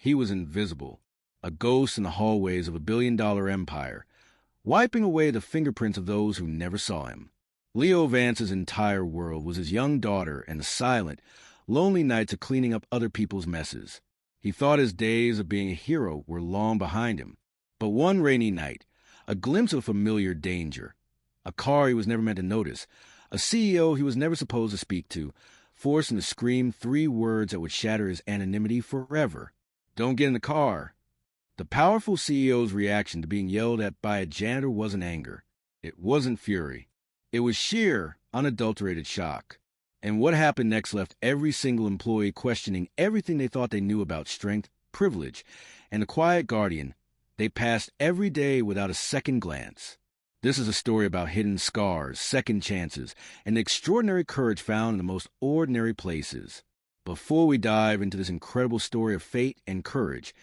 He was invisible, a ghost in the hallways of a billion-dollar empire, wiping away the fingerprints of those who never saw him. Leo Vance's entire world was his young daughter and the silent, lonely nights of cleaning up other people's messes. He thought his days of being a hero were long behind him. But one rainy night, a glimpse of familiar danger, a car he was never meant to notice, a CEO he was never supposed to speak to, forced him to scream 3 words that would shatter his anonymity forever. "Don't get in the car." The powerful CEO's reaction to being yelled at by a janitor wasn't anger. It wasn't fury. It was sheer, unadulterated shock. And what happened next left every single employee questioning everything they thought they knew about strength, privilege, and the quiet guardian they passed every day without a second glance. This is a story about hidden scars, second chances, and the extraordinary courage found in the most ordinary places. Before we dive into this incredible story of fate and courage,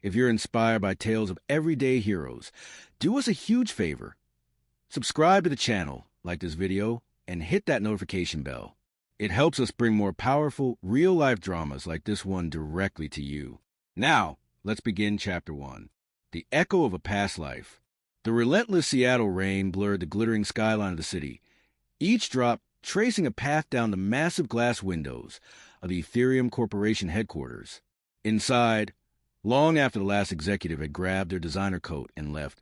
if you're inspired by tales of everyday heroes, do us a huge favor. Subscribe to the channel, like this video, and hit that notification bell. It helps us bring more powerful, real-life dramas like this one directly to you. Now, let's begin Chapter 1. The Echo of a Past Life. The relentless Seattle rain blurred the glittering skyline of the city, each drop tracing a path down the massive glass windows of the Ethereum Corporation headquarters. Inside, long after the last executive had grabbed their designer coat and left,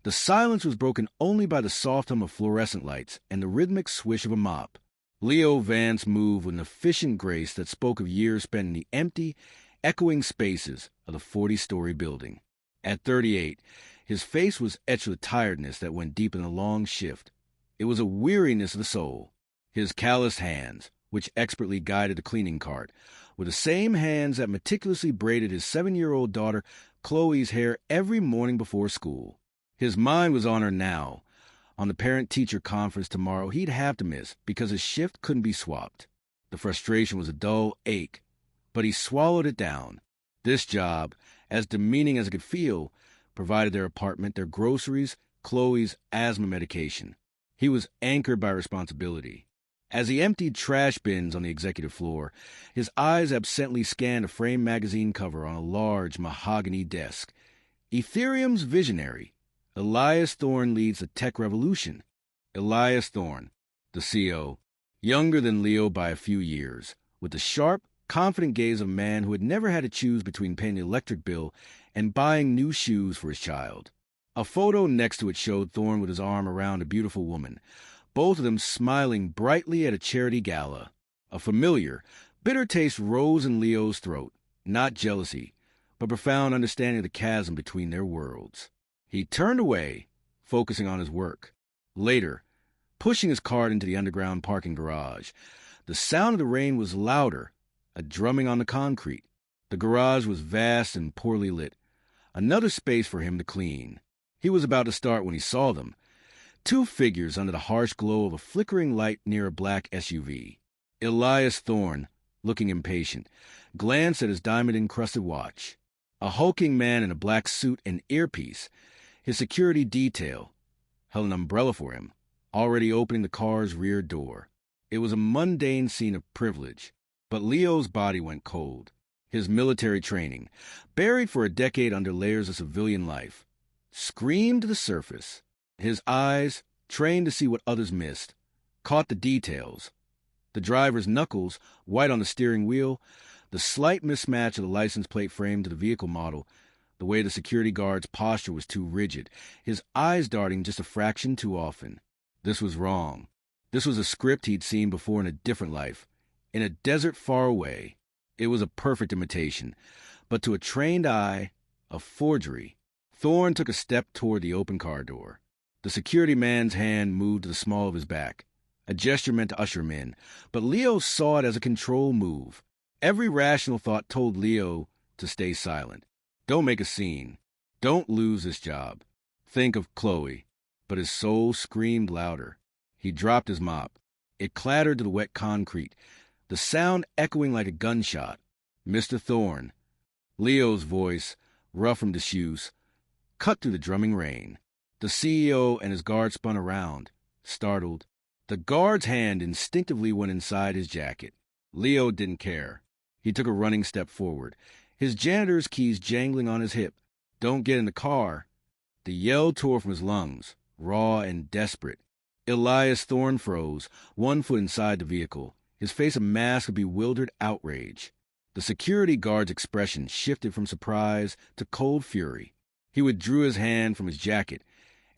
the silence was broken only by the soft hum of fluorescent lights and the rhythmic swish of a mop. Leo Vance moved with an efficient grace that spoke of years spent in the empty, echoing spaces of the 40-story building. At 38, his face was etched with tiredness that went deep in a long shift. It was a weariness of the soul. His calloused hands, which expertly guided the cleaning cart, were the same hands that meticulously braided his 7-year-old daughter Chloe's hair every morning before school. His mind was on her now. On the parent-teacher conference tomorrow, he'd have to miss because his shift couldn't be swapped. The frustration was a dull ache, but he swallowed it down. This job, as demeaning as it could feel, provided their apartment, their groceries, Chloe's asthma medication. He was anchored by responsibility. As he emptied trash bins on the executive floor, his eyes absently scanned a framed magazine cover on a large mahogany desk. Ethereum's visionary, Elias Thorne, leads the tech revolution. Elias Thorne, the CEO, younger than Leo by a few years, with the sharp, confident gaze of a man who had never had to choose between paying the electric bill and buying new shoes for his child. A photo next to it showed Thorne with his arm around a beautiful woman, both of them smiling brightly at a charity gala. A familiar, bitter taste rose in Leo's throat, not jealousy, but profound understanding of the chasm between their worlds. He turned away, focusing on his work. Later, pushing his cart into the underground parking garage, the sound of the rain was louder, a drumming on the concrete. The garage was vast and poorly lit, another space for him to clean. He was about to start when he saw them, 2 figures under the harsh glow of a flickering light near a black SUV. Elias Thorne, looking impatient, glanced at his diamond-encrusted watch. A hulking man in a black suit and earpiece, his security detail, held an umbrella for him, already opening the car's rear door. It was a mundane scene of privilege, but Leo's body went cold. His military training, buried for a decade under layers of civilian life, screamed to the surface. His eyes, trained to see what others missed, caught the details. The driver's knuckles, white on the steering wheel, the slight mismatch of the license plate frame to the vehicle model, the way the security guard's posture was too rigid, his eyes darting just a fraction too often. This was wrong. This was a script he'd seen before in a different life, in a desert far away. It was a perfect imitation, but to a trained eye, a forgery. Thorne took a step toward the open car door. The security man's hand moved to the small of his back, a gesture meant to usher him in, but Leo saw it as a control move. Every rational thought told Leo to stay silent. Don't make a scene. Don't lose this job. Think of Chloe. But his soul screamed louder. He dropped his mop. It clattered to the wet concrete, the sound echoing like a gunshot. "Mr. Thorne." Leo's voice, rough from disuse, cut through the drumming rain. The CEO and his guard spun around, startled. The guard's hand instinctively went inside his jacket. Leo didn't care. He took a running step forward, his janitor's keys jangling on his hip. "Don't get in the car." The yell tore from his lungs, raw and desperate. Elias Thorne froze, one foot inside the vehicle, his face a mask of bewildered outrage. The security guard's expression shifted from surprise to cold fury. He withdrew his hand from his jacket,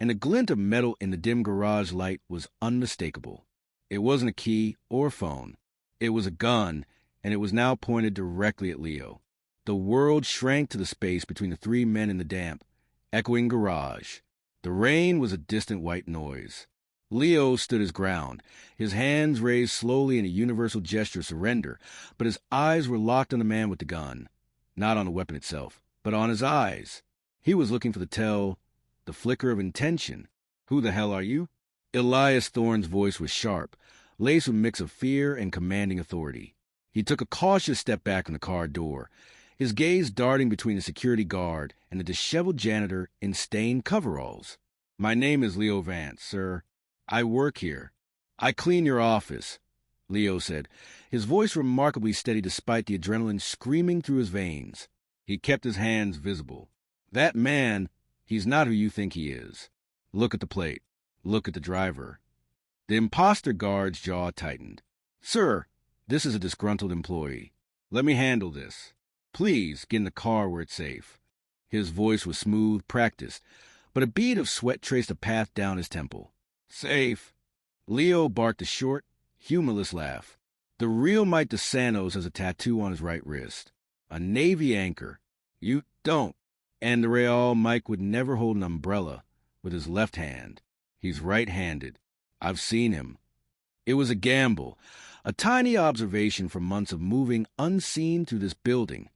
and the glint of metal in the dim garage light was unmistakable. It wasn't a key or phone. It was a gun, and it was now pointed directly at Leo. The world shrank to the space between the three men in the damp, echoing garage. The rain was a distant white noise. Leo stood his ground, his hands raised slowly in a universal gesture of surrender, but his eyes were locked on the man with the gun. Not on the weapon itself, but on his eyes. He was looking for the flicker of intention. "Who the hell are you?" Elias Thorne's voice was sharp, laced with a mix of fear and commanding authority. He took a cautious step back from the car door, his gaze darting between the security guard and the disheveled janitor in stained coveralls. "My name is Leo Vance, sir. I work here. I clean your office," Leo said, his voice remarkably steady despite the adrenaline screaming through his veins. He kept his hands visible. "That man, he's not who you think he is. Look at the plate. Look at the driver." The imposter guard's jaw tightened. "Sir, this is a disgruntled employee. Let me handle this. Please get in the car where it's safe." His voice was smooth, practiced, but a bead of sweat traced a path down his temple. "Safe." Leo barked a short, humorless laugh. The real Mike DeSantos has a tattoo on his right wrist. A Navy anchor. You don't. And the real Mike would never hold an umbrella with his left hand. He's right-handed. I've seen him. It was a gamble, a tiny observation from months of moving unseen through this building,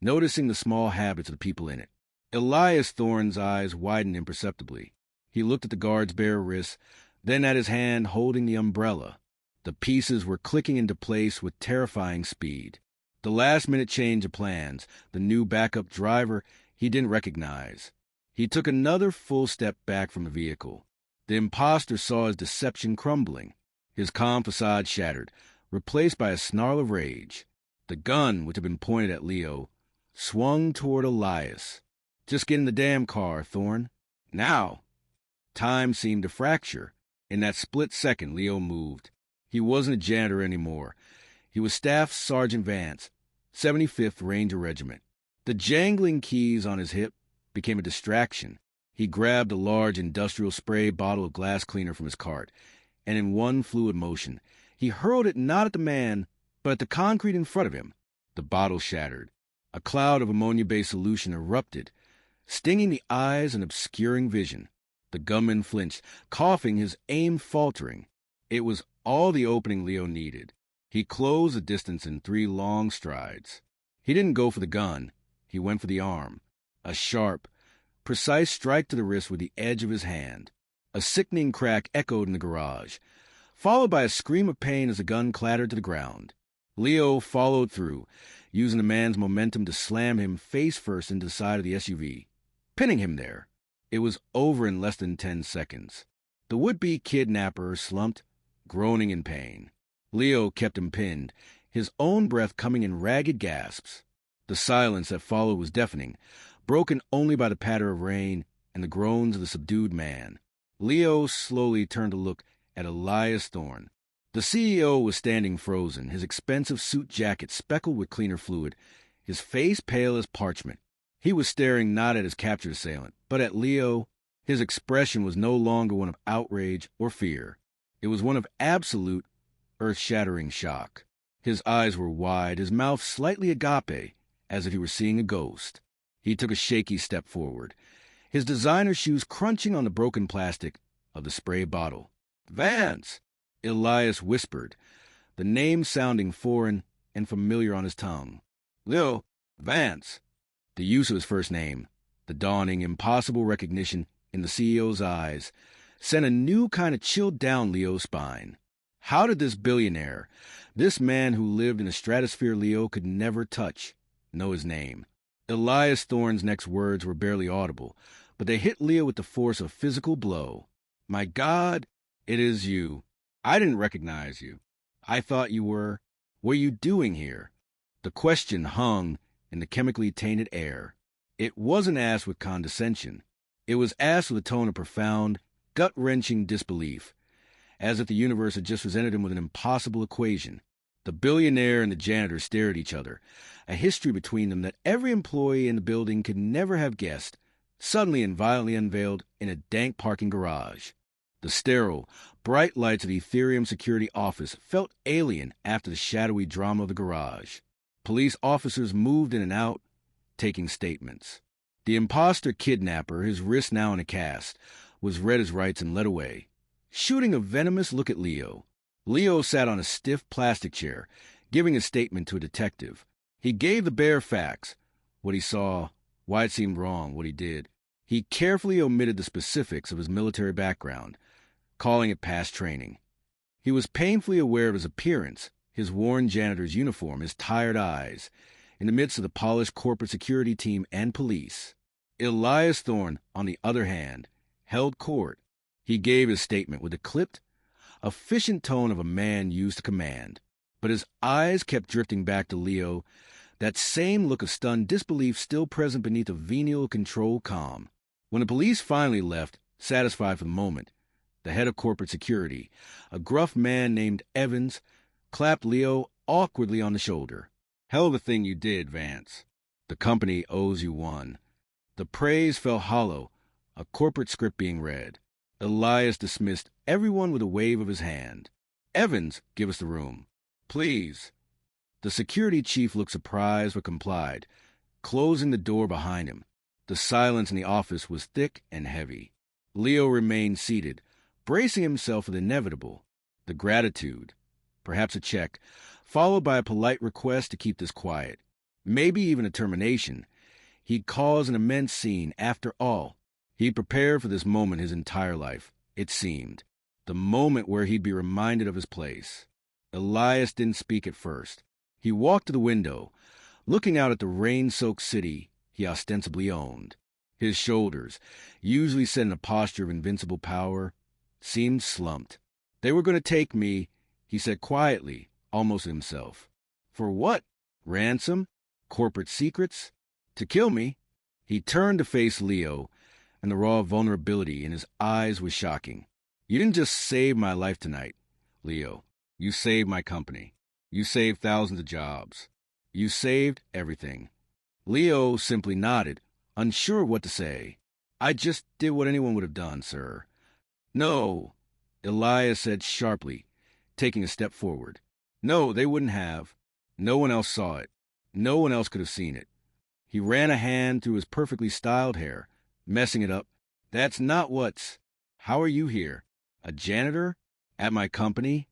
noticing the small habits of the people in it. Elias Thorne's eyes widened imperceptibly. He looked at the guard's bare wrists, then at his hand holding the umbrella. The pieces were clicking into place with terrifying speed. The last-minute change of plans, the new backup driver he didn't recognize. He took another full step back from the vehicle. The imposter saw his deception crumbling, his calm facade shattered, replaced by a snarl of rage. The gun, which had been pointed at Leo, swung toward Elias. "Just get in the damn car, Thorne. Now!" Time seemed to fracture. In that split second, Leo moved. He wasn't a janitor anymore. He was Staff Sergeant Vance, 75th Ranger Regiment. The jangling keys on his hip became a distraction. He grabbed a large industrial spray bottle of glass cleaner from his cart, and in one fluid motion, he hurled it not at the man, but at the concrete in front of him. The bottle shattered. A cloud of ammonia-based solution erupted, stinging the eyes and obscuring vision. The gunman flinched, coughing, his aim faltering. It was all the opening Leo needed. He closed the distance in 3 long strides. He didn't go for the gun. He went for the arm. A sharp, precise strike to the wrist with the edge of his hand. A sickening crack echoed in the garage, followed by a scream of pain as the gun clattered to the ground. Leo followed through, using the man's momentum to slam him face first into the side of the SUV, pinning him there. It was over in less than 10 seconds. The would-be kidnapper slumped, groaning in pain. Leo kept him pinned, his own breath coming in ragged gasps. The silence that followed was deafening, broken only by the patter of rain and the groans of the subdued man. Leo slowly turned to look at Elias Thorne. The CEO was standing frozen, his expensive suit jacket speckled with cleaner fluid, his face pale as parchment. He was staring not at his captured assailant, but at Leo. His expression was no longer one of outrage or fear. It was one of absolute, earth-shattering shock. His eyes were wide, his mouth slightly agape, as if he were seeing a ghost. He took a shaky step forward, his designer shoes crunching on the broken plastic of the spray bottle. "Vance!" Elias whispered, the name sounding foreign and familiar on his tongue. "Leo Vance." The use of his first name, the dawning, impossible recognition in the CEO's eyes, sent a new kind of chill down Leo's spine. How did this billionaire, this man who lived in a stratosphere Leo could never touch, know his name? Elias Thorne's next words were barely audible, but they hit Leo with the force of a physical blow. "My God, it is you. I didn't recognize you. I thought you were. What are you doing here?" The question hung in the chemically tainted air. It wasn't asked with condescension. It was asked with a tone of profound, gut-wrenching disbelief, as if the universe had just presented him with an impossible equation. The billionaire and the janitor stared at each other, a history between them that every employee in the building could never have guessed, suddenly and violently unveiled in a dank parking garage. The sterile, bright lights of the Ethereum security office felt alien after the shadowy drama of the garage. Police officers moved in and out, taking statements. The imposter kidnapper, his wrist now in a cast, was read his rights and led away, shooting a venomous look at Leo. Leo sat on a stiff plastic chair, giving a statement to a detective. He gave the bare facts, what he saw, why it seemed wrong, what he did. He carefully omitted the specifics of his military background, calling it past training. He was painfully aware of his appearance, his worn janitor's uniform, his tired eyes, in the midst of the polished corporate security team and police. Elias Thorne, on the other hand, held court. He gave his statement with the clipped, efficient tone of a man used to command. But his eyes kept drifting back to Leo, that same look of stunned disbelief still present beneath a venial controlled calm. When the police finally left, satisfied for the moment, the head of corporate security, a gruff man named Evans, clapped Leo awkwardly on the shoulder. "Hell of a thing you did, Vance. The company owes you one." The praise fell hollow, a corporate script being read. Elias dismissed everyone with a wave of his hand. "Evans, give us the room." "Please." The security chief looked surprised but complied, closing the door behind him. The silence in the office was thick and heavy. Leo remained seated, bracing himself for the inevitable, the gratitude, perhaps a check, followed by a polite request to keep this quiet, maybe even a termination. He'd caused an immense scene, after all. He'd prepared for this moment his entire life, it seemed, the moment where he'd be reminded of his place. Elias didn't speak at first. He walked to the window, looking out at the rain-soaked city he ostensibly owned. His shoulders, usually set in a posture of invincible power, seemed slumped. "They were going to take me," he said quietly, almost to himself. "For what? Ransom? Corporate secrets? To kill me?" He turned to face Leo, and the raw vulnerability in his eyes was shocking. "You didn't just save my life tonight, Leo. You saved my company. You saved thousands of jobs. You saved everything." Leo simply nodded, unsure what to say. "I just did what anyone would have done, sir." "No," Elias said sharply, taking a step forward. "No, they wouldn't have. No one else saw it. No one else could have seen it." He ran a hand through his perfectly styled hair, messing it up. "That's not what's... How are you here? A janitor? At my company?"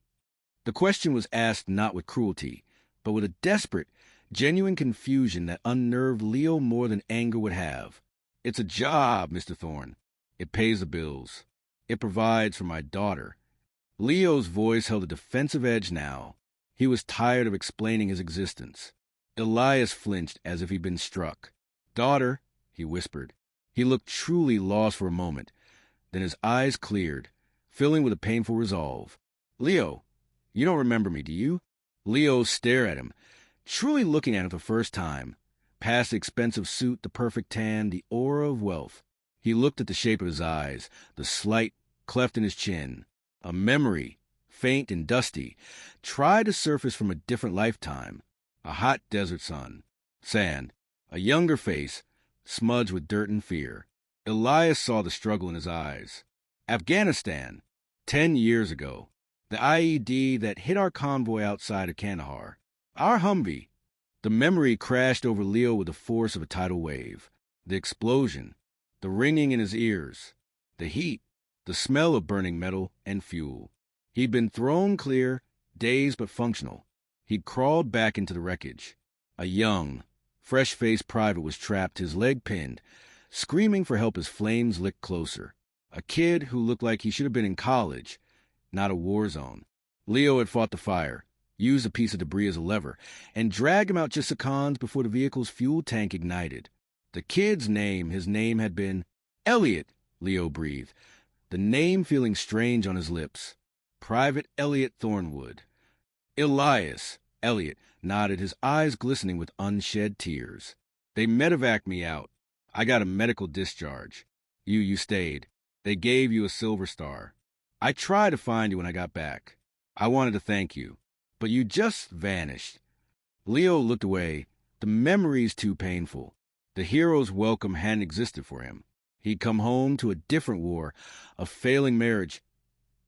The question was asked not with cruelty, but with a desperate, genuine confusion that unnerved Leo more than anger would have. "It's a job, Mr. Thorne. It pays the bills. It provides for my daughter." Leo's voice held a defensive edge now. He was tired of explaining his existence. Elias flinched as if he'd been struck. "Daughter," he whispered. He looked truly lost for a moment. Then his eyes cleared, filling with a painful resolve. "Leo, you don't remember me, do you?" Leo stared at him, truly looking at him for the first time. Past the expensive suit, the perfect tan, the aura of wealth. He looked at the shape of his eyes, the slight cleft in his chin. A memory, faint and dusty, tried to surface from a different lifetime. A hot desert sun. Sand. A younger face, smudged with dirt and fear. Elias saw the struggle in his eyes. "Afghanistan. 10 years ago. The IED that hit our convoy outside of Kandahar. Our Humvee." The memory crashed over Leo with the force of a tidal wave. The explosion. The ringing in his ears. The heat. The smell of burning metal and fuel. He'd been thrown clear, dazed but functional. He'd crawled back into the wreckage. A young, fresh-faced private was trapped, his leg pinned, screaming for help as flames licked closer. A kid who looked like he should have been in college, not a war zone. Leo had fought the fire, used a piece of debris as a lever, and dragged him out just seconds before the vehicle's fuel tank ignited. The kid's name, his name had been Elliot, Leo breathed, the name feeling strange on his lips. Private Elliot Thornwood. Elias Elliot, nodded, his eyes glistening with unshed tears. They medevaced me out. I got a medical discharge. You stayed. They gave you a silver star. I tried to find you when I got back. I wanted to thank you, but you just vanished. Leo looked away. The memory's too painful. The hero's welcome hadn't existed for him. He'd come home to a different war, a failing marriage,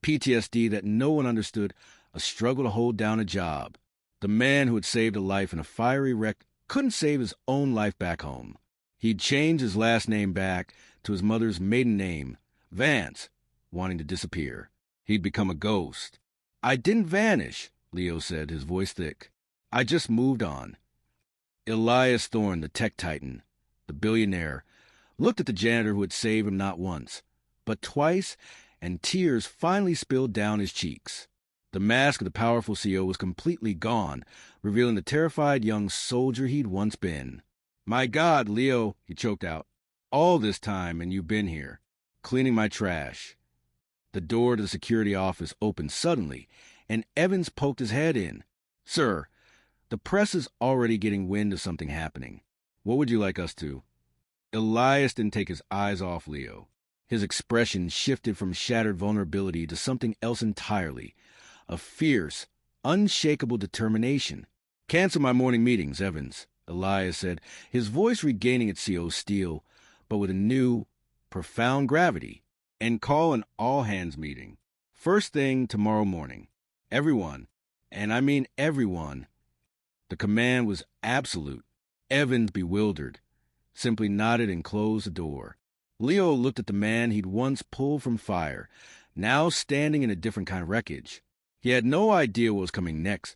PTSD that no one understood, a struggle to hold down a job. The man who had saved a life in a fiery wreck couldn't save his own life back home. He'd changed his last name back to his mother's maiden name, Vance, wanting to disappear. He'd become a ghost. I didn't vanish, Leo said, his voice thick. I just moved on. Elias Thorne, the tech titan, the billionaire, looked at the janitor who had saved him not once, but twice, and tears finally spilled down his cheeks. The mask of the powerful CEO was completely gone, revealing the terrified young soldier he'd once been. My God, Leo, he choked out. All this time, and you've been here, cleaning my trash. The door to the security office opened suddenly, and Evans poked his head in. Sir, the press is already getting wind of something happening. What would you like us to? Elias didn't take his eyes off Leo. His expression shifted from shattered vulnerability to something else entirely. A fierce, unshakable determination. Cancel my morning meetings, Evans, Elias said, his voice regaining its CO steel, but with a new, profound gravity. And call an all-hands meeting. First thing tomorrow morning. Everyone, and I mean everyone. The command was absolute. Evans, bewildered, simply nodded and closed the door. Leo looked at the man he'd once pulled from fire, now standing in a different kind of wreckage. He had no idea what was coming next,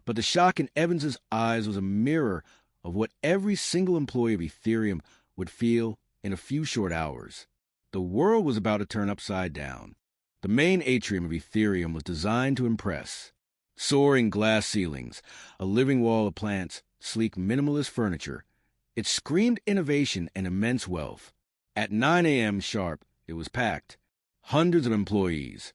but the shock in Evans's eyes was a mirror of what every single employee of Ethereum would feel in a few short hours. The world was about to turn upside down. The main atrium of Ethereum was designed to impress. Soaring glass ceilings, a living wall of plants, sleek minimalist furniture. It screamed innovation and immense wealth. At 9 a.m. sharp, it was packed. Hundreds of employees,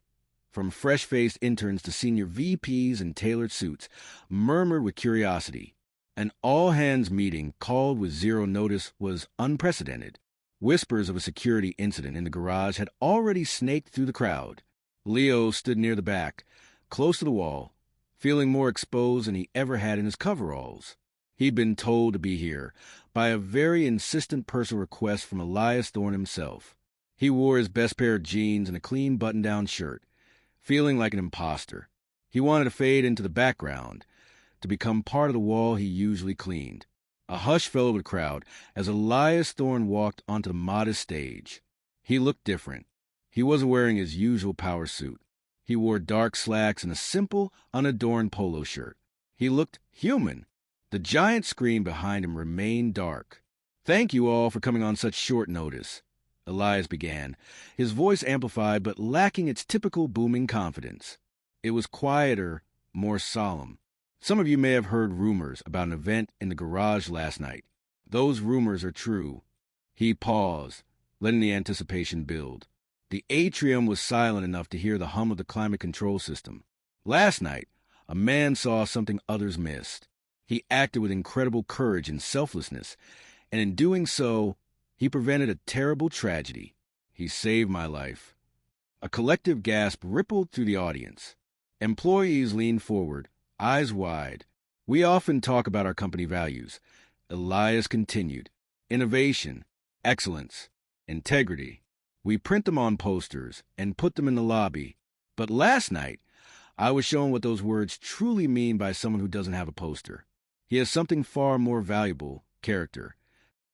from fresh-faced interns to senior VPs in tailored suits, murmured with curiosity. An all-hands meeting called with zero notice was unprecedented. Whispers of a security incident in the garage had already snaked through the crowd. Leo stood near the back, close to the wall, feeling more exposed than he ever had in his coveralls. He'd been told to be here by a very insistent personal request from Elias Thorne himself. He wore his best pair of jeans and a clean button-down shirt, feeling like an imposter. He wanted to fade into the background, to become part of the wall he usually cleaned. A hush fell over the crowd as Elias Thorne walked onto the modest stage. He looked different. He wasn't wearing his usual power suit. He wore dark slacks and a simple, unadorned polo shirt. He looked human. The giant screen behind him remained dark. Thank you all for coming on such short notice, Elias began, his voice amplified but lacking its typical booming confidence. It was quieter, more solemn. Some of you may have heard rumors about an event in the garage last night. Those rumors are true. He paused, letting the anticipation build. The atrium was silent enough to hear the hum of the climate control system. Last night, a man saw something others missed. He acted with incredible courage and selflessness, and in doing so, he prevented a terrible tragedy. He saved my life. A collective gasp rippled through the audience. Employees leaned forward, eyes wide. We often talk about our company values. Elias continued. Innovation, excellence, integrity. We print them on posters and put them in the lobby. But last night, I was shown what those words truly mean by someone who doesn't have a poster. He has something far more valuable, character.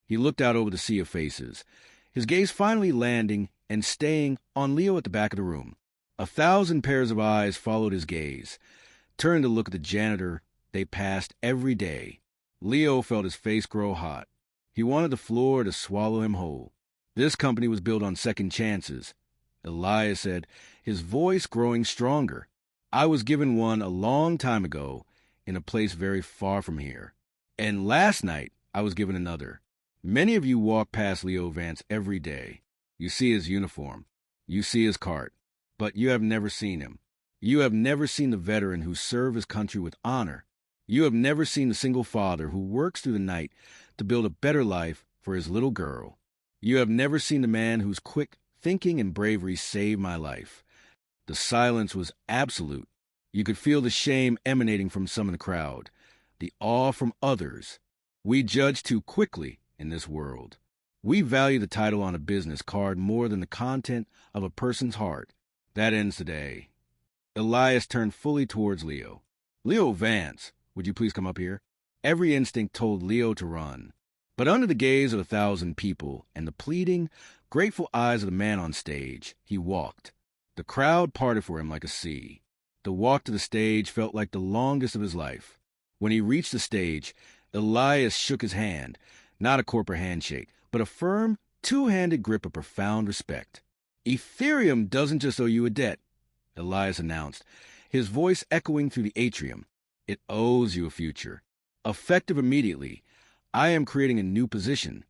He looked out over the sea of faces, his gaze finally landing and staying on Leo at the back of the room. 1,000 pairs of eyes followed his gaze, turned to look at the janitor they passed every day. Leo felt his face grow hot. He wanted the floor to swallow him whole. This company was built on second chances, Elias said, his voice growing stronger. I was given one a long time ago in a place very far from here. And last night, I was given another. Many of you walk past Leo Vance every day. You see his uniform. You see his cart. But you have never seen him. You have never seen the veteran who served his country with honor. You have never seen a single father who works through the night to build a better life for his little girl. You have never seen the man whose quick thinking and bravery saved my life. The silence was absolute. You could feel the shame emanating from some in the crowd, the awe from others. We judge too quickly in this world. We value the title on a business card more than the content of a person's heart. That ends today. Elias turned fully towards Leo. Leo Vance, would you please come up here? Every instinct told Leo to run. But under the gaze of 1,000 people and the pleading, grateful eyes of the man on stage, he walked. The crowd parted for him like a sea. The walk to the stage felt like the longest of his life. When he reached the stage, Elias shook his hand, not a corporate handshake, but a firm, two-handed grip of profound respect. Ethereum doesn't just owe you a debt, Elias announced, his voice echoing through the atrium. It owes you a future. Effective immediately, I am creating a new position,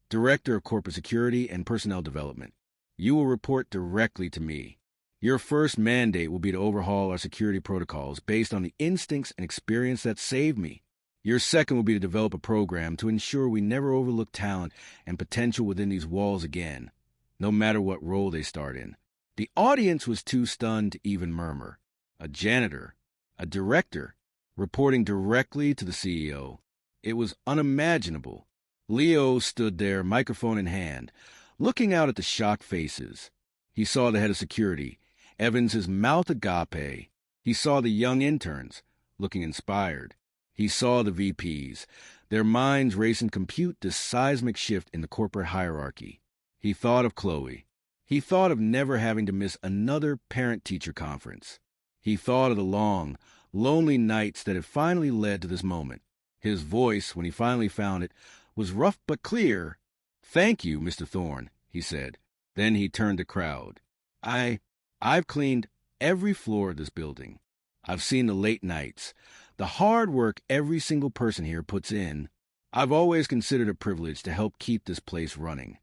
Director of Corporate Security and Personnel Development. You will report directly to me. Your first mandate will be to overhaul our security protocols based on the instincts and experience that saved me. Your second will be to develop a program to ensure we never overlook talent and potential within these walls again, no matter what role they start in. The audience was too stunned to even murmur. A janitor, a director, reporting directly to the CEO. It was unimaginable. Leo stood there, microphone in hand, looking out at the shocked faces. He saw the head of security, Evans's mouth agape. He saw the young interns, looking inspired. He saw the VPs, their minds racing to compute this seismic shift in the corporate hierarchy. He thought of Chloe. He thought of never having to miss another parent-teacher conference. He thought of the long, lonely nights that had finally led to this moment. His voice, when he finally found it, was rough but clear. "Thank you, Mr. Thorne," he said. Then he turned to the crowd. I've cleaned every floor of this building. I've seen the late nights, the hard work every single person here puts in. I've always considered it a privilege to help keep this place running.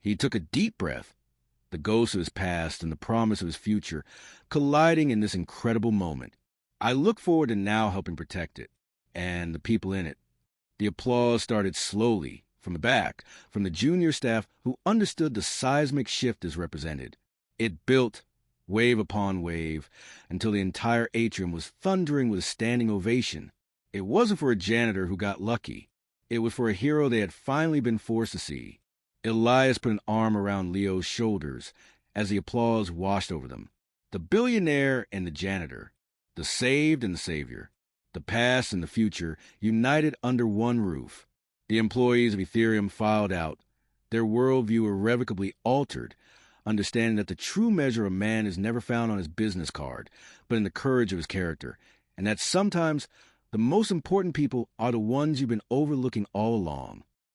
He took a deep breath, the ghost of his past and the promise of his future colliding in this incredible moment. I look forward to now helping protect it, and the people in it. The applause started slowly, from the back, from the junior staff who understood the seismic shift this represented. It built, wave upon wave, until the entire atrium was thundering with a standing ovation. It wasn't for a janitor who got lucky. It was for a hero they had finally been forced to see. Elias put an arm around Leo's shoulders as the applause washed over them. The billionaire and the janitor, the saved and the savior, the past and the future united under one roof. The employees of Ethereum filed out, their worldview irrevocably altered, understanding that the true measure of man is never found on his business card, but in the courage of his character, and that sometimes the most important people are the ones you've been overlooking all along.